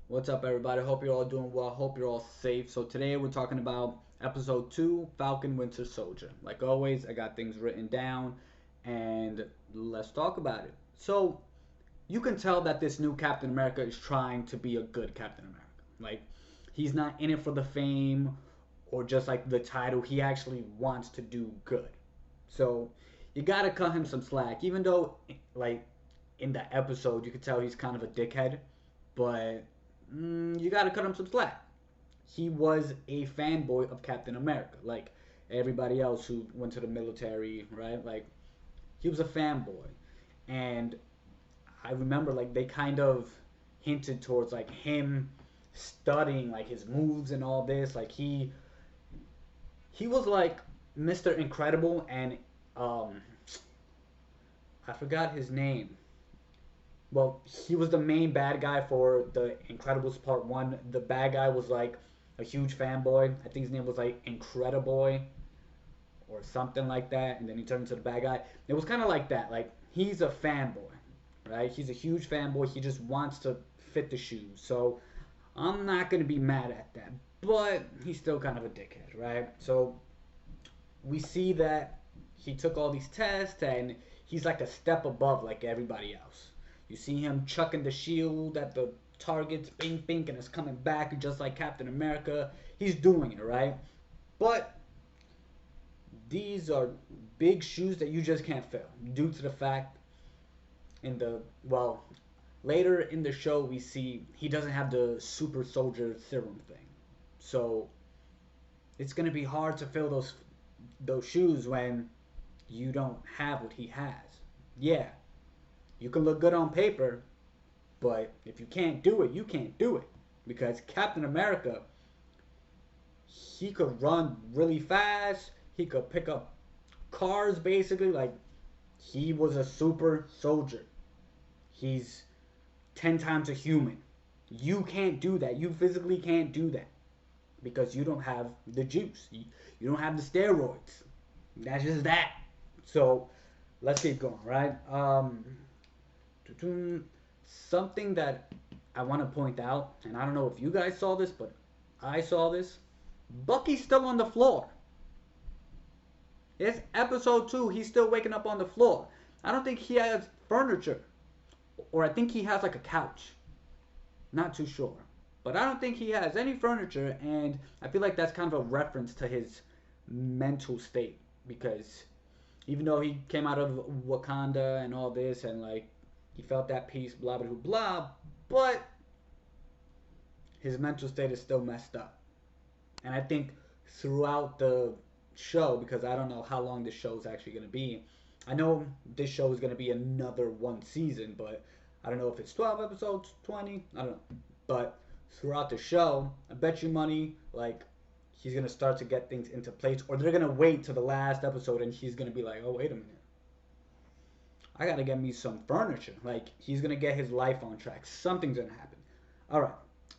What's up, everybody? Hope you're all doing well. Hope you're all safe. So today we're talking about episode 2, Falcon/Winter Soldier. Like always, I got things written down, and let's talk about it. So you can tell that this new Captain America is trying to be a good Captain America. Like he's not in it for the fame or just like the title. He actually wants to do good. So you gotta cut him some slack, even though like in the episode you could tell he's kind of a dickhead, but you gotta cut him some slack. He was a fanboy of Captain America, like everybody else who went to the military, right? Like he was a fanboy, and I remember like they kind of hinted towards like him studying like his moves and all this. Like he was like Mr. Incredible, and um I forgot his name. Well, he was the main bad guy for the Incredibles Part One. The bad guy was like a huge fanboy. I think his name was like Incrediboy or something like that, and then he turned into the bad guy. It was kind of like that. Like he's a fanboy, right? He's a huge fanboy. He just wants to fit the shoes. So I'm not gonna be mad at that. But he's still kind of a dickhead, right? So we see that he took all these tests and he's like a step above like everybody else. You see him chucking the shield at the targets, bing bing, and it's coming back just like Captain America. He's doing it, right? But these are big shoes that you just can't fill due to the fact in the well later in the show we see he doesn't have the super soldier serum thing. So it's gonna be hard to fill those shoes when you don't have what he has. Yeah, you can look good on paper, but if you can't do it, you can't do it. Because Captain America, he could run really fast. He could pick up cars basically. Like, he was a super soldier. He's 10 times a human. You can't do that. You physically can't do that because you don't have the juice. You don't have the steroids. That's just that. So let's keep going, right? Something that I want to point out, and I don't know if you guys saw this, but I saw this. Bucky's still on the floor. It's episode 2. He's still waking up on the floor. I don't think he has furniture, or I think he has like a couch. Not too sure. But I don't think he has any furniture, and I feel like that's kind of a reference to his mental state because even though he came out of Wakanda and all this and like he felt that peace, blah blah blah, but his mental state is still messed up. And I think throughout the show, because I don't know how long this show is actually going to be, I know this show is going to be another one season, but I don't know if it's 12 episodes, 20, I don't know. But throughout the show, I bet you money, like, he's going to start to get things into place, or they're going to wait to the last episode and he's going to be like, oh, wait a minute. I got to get me some furniture. Like, he's going to get his life on track. Something's going to happen. All right,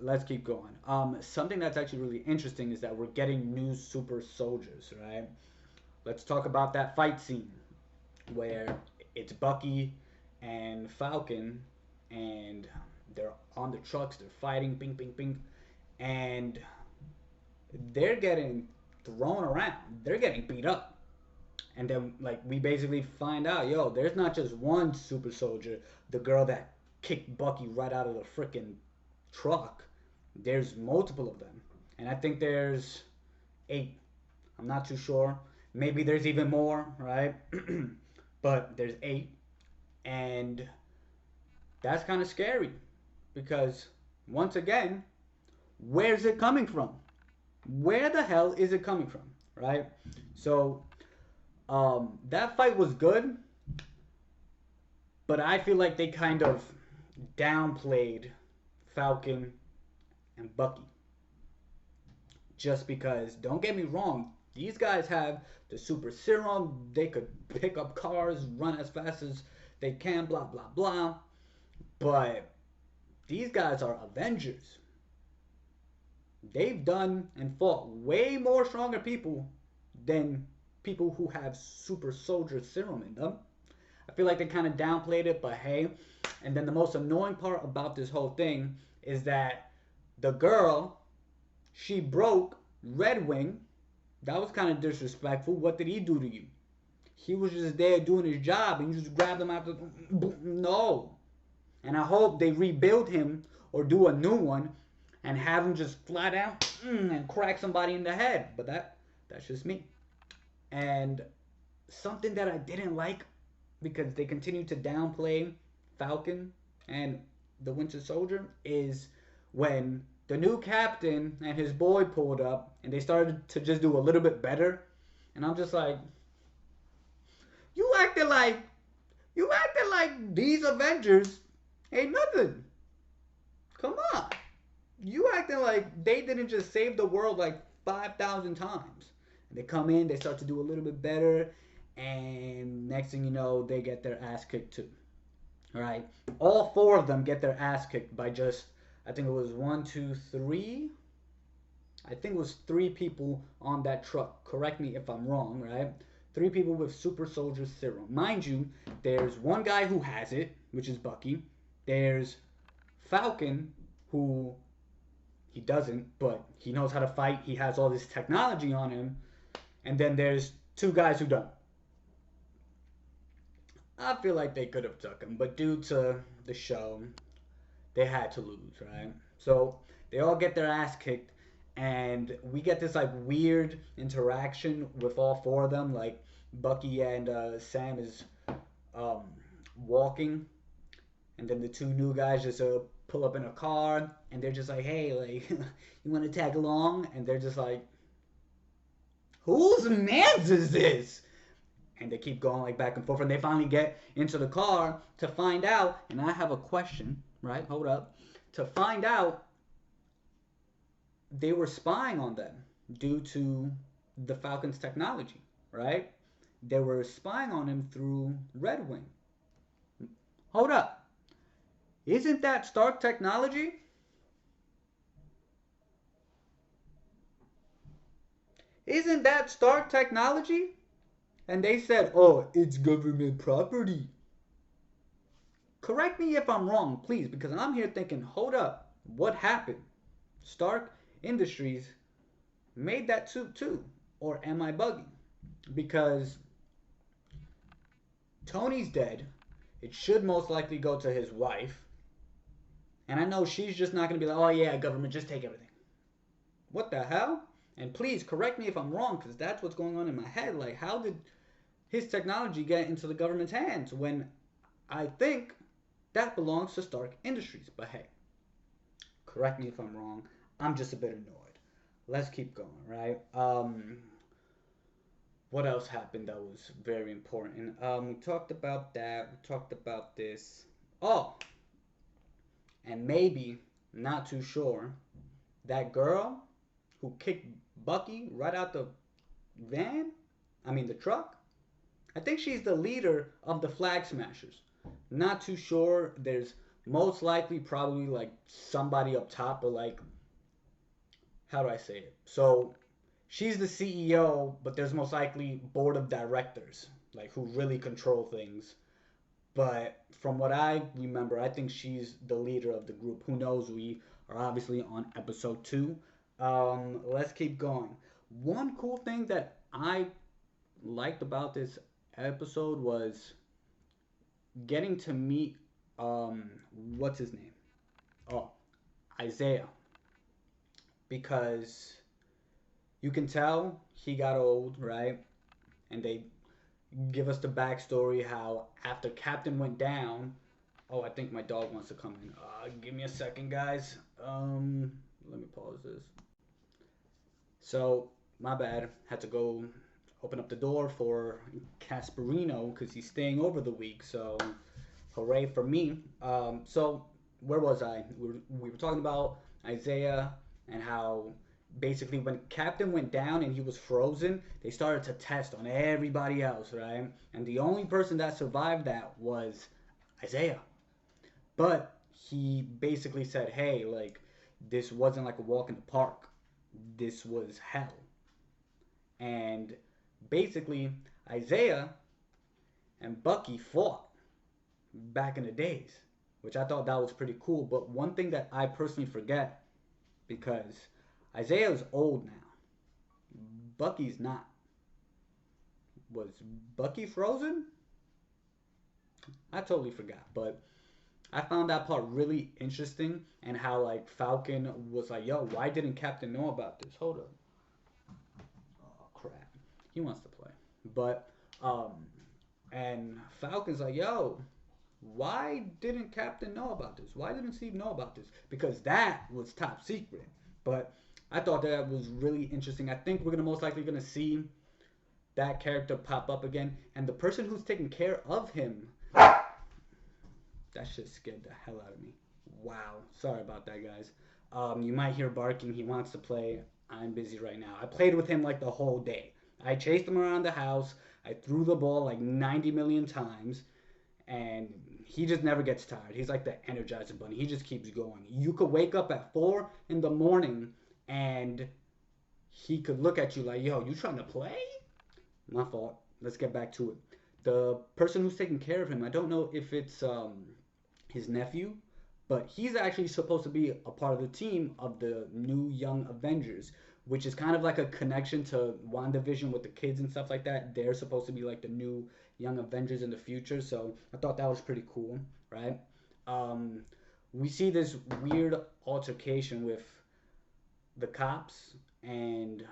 let's keep going. Something that's actually really interesting is that we're getting new super soldiers, right? Let's talk about that fight scene where it's Bucky and Falcon, and they're on the trucks, they're fighting, ping, ping, ping, and they're getting thrown around, they're getting beat up. And then, like, we basically find out, yo, there's not just one super soldier, the girl that kicked Bucky right out of the freaking truck. There's multiple of them. And I think there's 8. I'm not too sure. Maybe there's even more, right? But there's 8. And that's kind of scary because, once again, where's it coming from? Where the hell is it coming from, right? So, that fight was good, but I feel like they kind of downplayed Falcon and Bucky. Just because, don't get me wrong, these guys have the super serum. They could pick up cars, run as fast as they can, blah, blah, blah. But these guys are Avengers. They've done and fought way more stronger people than people who have super soldier serum in them. I feel like they kind of downplayed it, but hey. And then the most annoying part about this whole thing is that the girl, she broke Red Wing. That was kind of disrespectful. What did he do to you? He was just there doing his job and you just grabbed him after. No. And I hope they rebuild him or do a new one and have him just fly down and crack somebody in the head. But that's just me. And something that I didn't like because they continue to downplay Falcon and the Winter Soldier is when the new captain and his boy pulled up and they started to just do a little bit better. And I'm just like, you acting like you acting like these Avengers ain't nothing. Come on. You acting like they didn't just save the world like 5,000 times. They come in, they start to do a little bit better, and next thing you know, they get their ass kicked too. All right, all four of them get their ass kicked by just, I think it was one, two, three. I think it was three people on that truck. Correct me if I'm wrong, right? Three people with super soldier serum. Mind you, there's one guy who has it, which is Bucky. There's Falcon, who he doesn't, but he knows how to fight. He has all this technology on him. And then there's two guys who don't. I feel like they could have took him, but due to the show, they had to lose, right? So they all get their ass kicked, and we get this like weird interaction with all four of them. Like Bucky and Sam is um, walking, and then the two new guys just pull up in a car, and they're just like, "Hey, like, you want to tag along?" And they're just like, "Whose man's is this?" And they keep going like back and forth, and they finally get into the car to find out. And I have a question, right? Hold up. To find out, they were spying on them due to the Falcon's technology, right? They were spying on him through Red Wing. Hold up. Isn't that Stark technology? Isn't that Stark technology? And they said, oh, it's government property. Correct me if I'm wrong, please, because I'm here thinking, hold up, what happened? Stark Industries made that suit too. Or am I bugging? Because Tony's dead. It should most likely go to his wife. And I know she's just not going to be like, oh yeah, government, just take everything. What the hell? And please correct me if I'm wrong, because that's what's going on in my head. Like, how did his technology get into the government's hands when I think that belongs to Stark Industries? But hey, correct me if I'm wrong. I'm just a bit annoyed. Let's keep going, right? What else happened that was very important? We talked about that. We talked about this. Oh, and maybe, not too sure, that girl who kicked Bucky right out the van, I mean the truck, I think she's the leader of the Flag Smashers. Not too sure. There's most likely probably like somebody up top, but like, how do I say it? So she's the CEO, but there's most likely board of directors, like who really control things. But from what I remember, I think she's the leader of the group. Who knows? We are obviously on episode 2. Let's keep going. One cool thing that I liked about this episode was getting to meet what's his name? Oh, Isaiah. Because you can tell he got old, right? And they give us the backstory how after Captain went down. Oh, I think my dog wants to come in. Give me a second, guys. Let me pause this. So, my bad. Had to go open up the door for Casperino because he's staying over the week. So, hooray for me. So, where was I? We were talking about Isaiah and how basically when Captain went down and he was frozen, they started to test on everybody else, right? And the only person that survived that was Isaiah. But he basically said, hey, like, this wasn't like a walk in the park. This was hell. And basically, Isaiah and Bucky fought back in the days. which I thought that was pretty cool. But one thing that I personally forget, because Isaiah's old now, Bucky's not. Was Bucky frozen? I totally forgot, but I found that part really interesting, and how like Falcon was like, "Yo, why didn't Captain know about this?" Hold up. Oh crap. He wants to play. But and Falcon's like, "Yo, why didn't Captain know about this? Why didn't Steve know about this?" Because that was top secret. But I thought that was really interesting. I think we're gonna most likely gonna see that character pop up again, and the person who's taking care of him, that shit scared the hell out of me. Wow. Sorry about that, guys. You might hear barking. He wants to play. I'm busy right now. I played with him like the whole day. I chased him around the house. I threw the ball like 90 million times, and he just never gets tired. He's like the Energizer Bunny. He just keeps going. You could wake up at 4 in the morning, and he could look at you like, "Yo, you trying to play?" My fault. Let's get back to it. The person who's taking care of him, I don't know if it's his nephew, but he's actually supposed to be a part of the team of the new Young Avengers, which is kind of like a connection to WandaVision with the kids and stuff like that. They're supposed to be like the new Young Avengers in the future, so I thought that was pretty cool, right? Um, we see this weird altercation with the cops and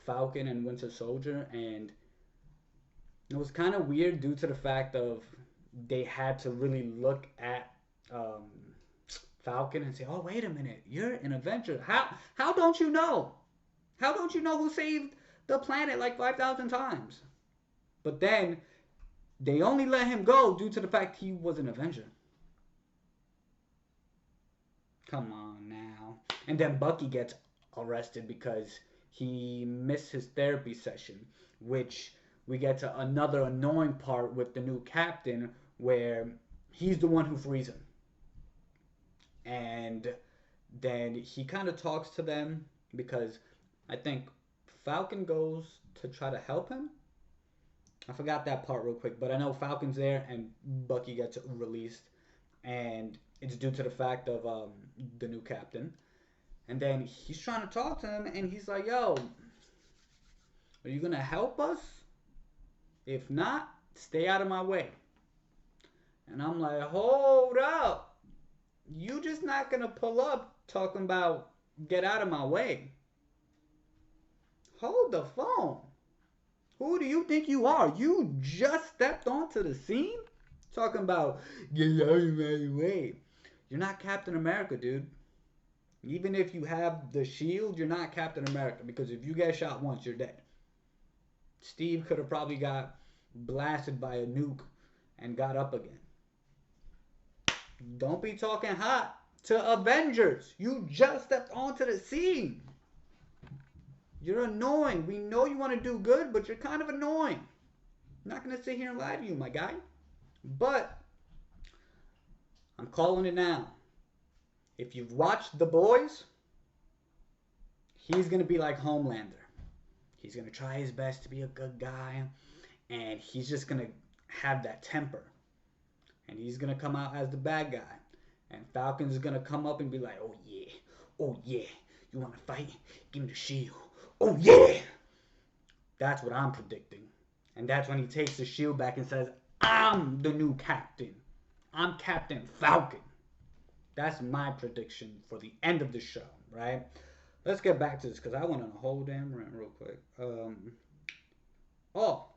Falcon and Winter Soldier, and it was kind of weird due to the fact of they had to really look at um, Falcon and say, "Oh, wait a minute, you're an Avenger. How don't you know? How don't you know who saved the planet like 5,000 times?" But then they only let him go due to the fact he was an Avenger. Come on now. And then Bucky gets arrested because he missed his therapy session, which we get to another annoying part with the new captain where he's the one who frees him. And then he kind of talks to them because I think Falcon goes to try to help him. I forgot that part real quick, but I know Falcon's there and Bucky gets released, and it's due to the fact of the new captain. And then he's trying to talk to him, and he's like, "Yo, are you gonna help us? If not, stay out of my way." And I'm like, "Hold up, you just not gonna pull up talking about get out of my way? Hold the phone. Who do you think you are? You just stepped onto the scene talking about get out of my way. You're not Captain America, dude. Even if you have the shield, you're not Captain America, because if you get shot once, you're dead. Steve could have probably got blasted by a nuke and got up again. Don't be talking hot to Avengers. You just stepped onto the scene. You're annoying. We know you want to do good, but you're kind of annoying. I'm not going to sit here and lie to you, my guy. But I'm calling it now. If you've watched The Boys, he's going to be like Homelander. He's going to try his best to be a good guy, and he's just going to have that temper. And he's going to come out as the bad guy. And Falcon's going to come up and be like, "Oh yeah, oh yeah, you want to fight? Give me the shield. Oh yeah." That's what I'm predicting. And that's when he takes the shield back and says, "I'm the new captain. I'm Captain Falcon." That's my prediction for the end of the show, right? Let's get back to this because I went on a whole damn rant real quick. Oh,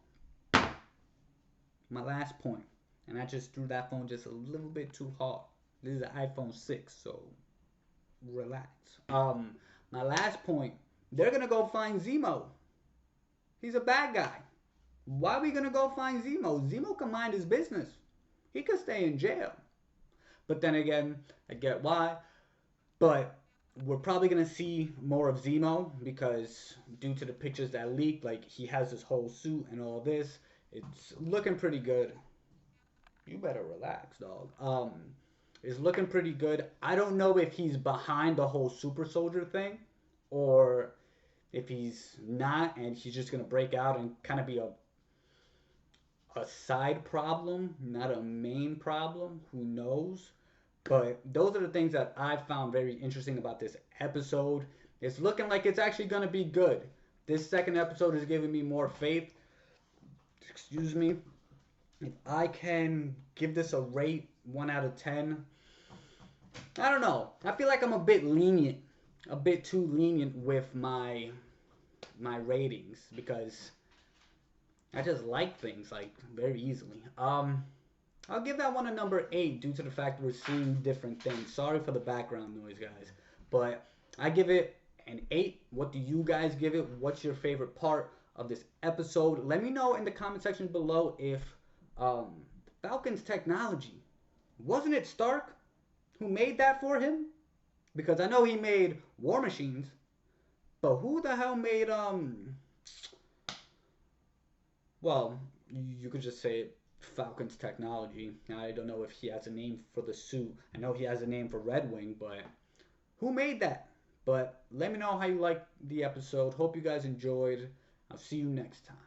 my last point, and I just threw that phone just a little bit too hard. This is an iPhone 6, so relax. My last point, they're gonna go find Zemo. He's a bad guy. Why are we gonna go find Zemo? Zemo can mind his business. He could stay in jail. But then again, I get why. But we're probably gonna see more of Zemo because due to the pictures that leaked, like he has this whole suit and all this, it's looking pretty good. You better relax, dog. It's looking pretty good. I don't know if he's behind the whole super soldier thing or if he's not and he's just gonna break out and kind of be a side problem, not a main problem. Who knows? But those are the things that I found very interesting about this episode. It's looking like it's actually going to be good. This second episode is giving me more faith. Excuse me. If I can give this a rate 1 out of 10, I don't know. I feel like I'm a bit lenient, a bit too lenient with my ratings because I just like things like very easily. I'll give that one a number 8 due to the fact we're seeing different things. Sorry for the background noise, guys, but I give it an 8. What do you guys give it? What's your favorite part of this episode? Let me know in the comment section below if um, Falcon's technology, wasn't it Stark who made that for him? Because I know he made war machines, but who the hell made well, you could just say Falcon's technology. I don't know if he has a name for the suit. I know he has a name for Red Wing, but who made that? But let me know how you like the episode. Hope you guys enjoyed. I'll see you next time.